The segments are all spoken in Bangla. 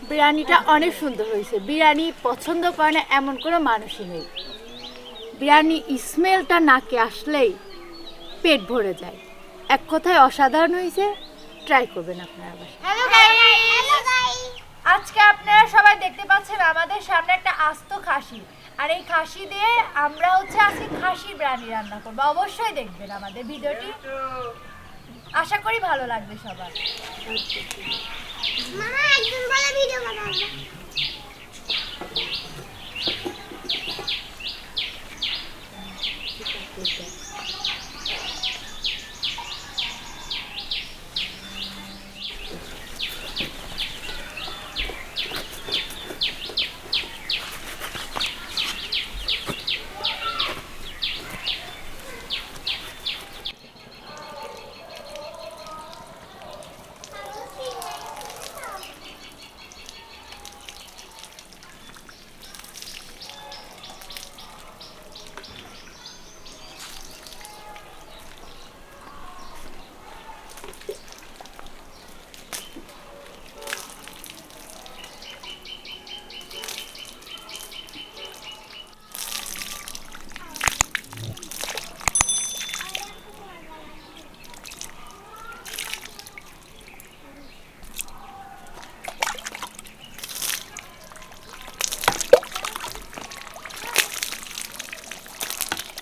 বিরিয়ানিটা অনেক সুন্দর হয়েছে। বিরিয়ানি পছন্দ করে না এমন কোনো মানুষই নেই। বিরিয়ানি স্মেলটা নাকে আসলেই পেট ভরে যায়। এক কথায় অসাধারণ হয়েছে। ট্রাই করবেন আপনারা বাসায়। হ্যালো গাইস, আজকে আপনারা সবাই দেখতে পাচ্ছেন আমাদের সামনে একটা আস্ত খাসি, আর এই খাসি দিয়ে আমরা আজকে খাসি বিরিয়ানি রান্না করবো। অবশ্যই দেখবেন আমাদের ভিডিওটি, আশা করি ভালো লাগবে সবার। মামা একজন বলে ভিডিও বানাবো।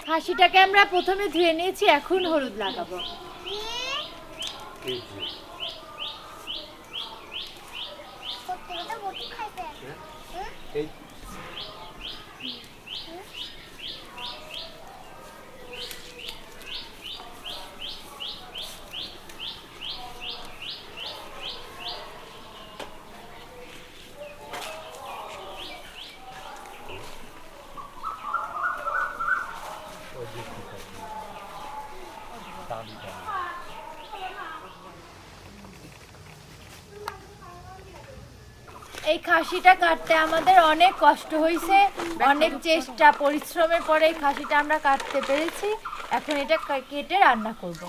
খাসিটাকে আমরা প্রথমে ধুয়ে নিয়েছি, এখন হলুদ লাগাবো। এই খাসিটা কাটতে আমাদের অনেক কষ্ট হয়েছে, অনেক চেষ্টা পরিশ্রমের পরে এই খাসিটা আমরা কাটতে পেরেছি। এখন এটা কেটে রান্না করব।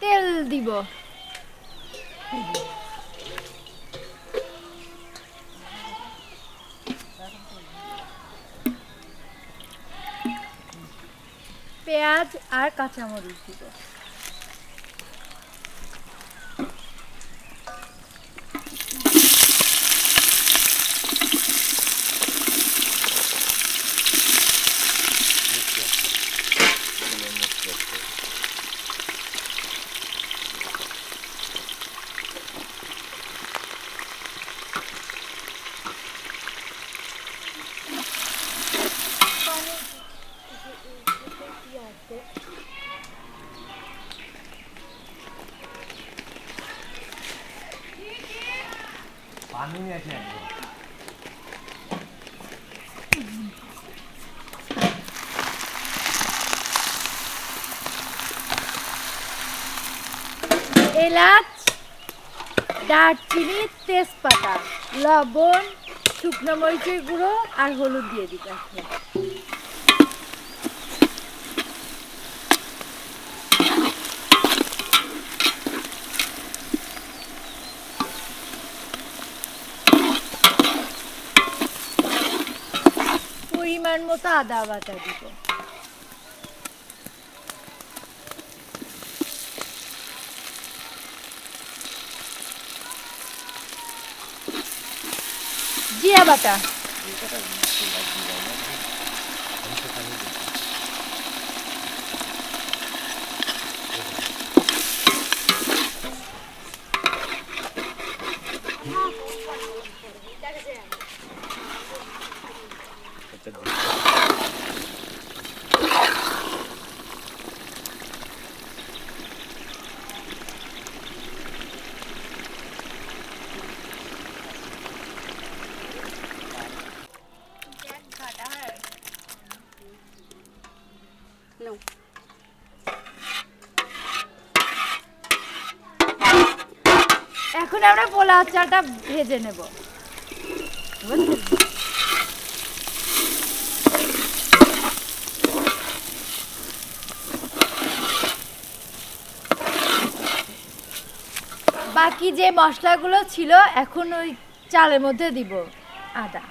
তেল দিব। পেঁয়াজ আর কাঁচামরিচ দিব। এলাচ, দারচিনি, তেজপাতা, লবণ, শুকনো মরিচের গুঁড়ো আর হলুদ দিয়ে দিতে হবে। পরিমাণ মতো আদা বাটা দিব। জিরা বাটা, এখন আমরা পোলাও চালটা ভেজে নেব। বাকি যে মশলাগুলো ছিল এখন ওই চালের মধ্যে দিব। আদা,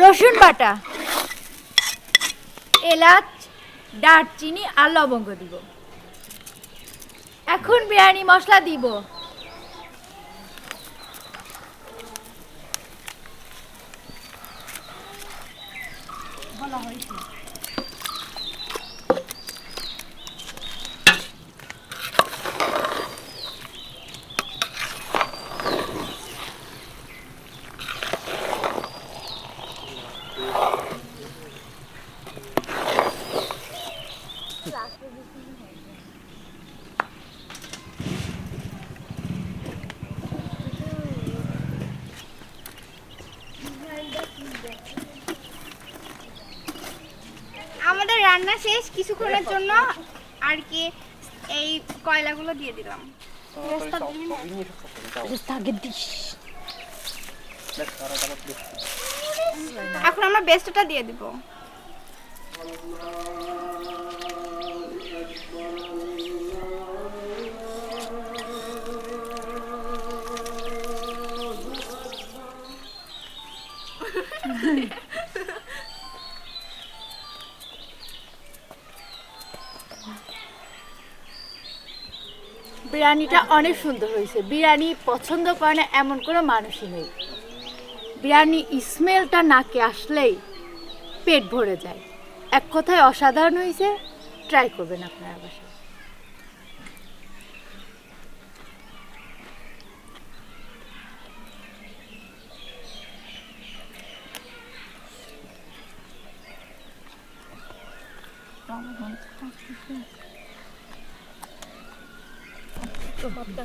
রসুন বাটা, এলাচ, দারচিনি আর লবঙ্গ দিব। এখন বিরিয়ানি মশলা দিব। বলা হয়েছে আমাদের রান্না শেষ, কিছুক্ষণের জন্য আর কি এই কয়লাগুলো দিয়ে দিলাম। এখন আমরা বেস্টটা দিয়ে দিব। বিরিয়ানিটা অনেক সুন্দর হয়েছে। বিরিয়ানি পছন্দ করে না এমন কোনো মানুষই নেই। বিরিয়ানি স্মেলটা নাকে আসলেই পেট ভরে যায়। এক কথায় অসাধারণ হয়েছে। ট্রাই করবেন আপনারা বাসায়। তো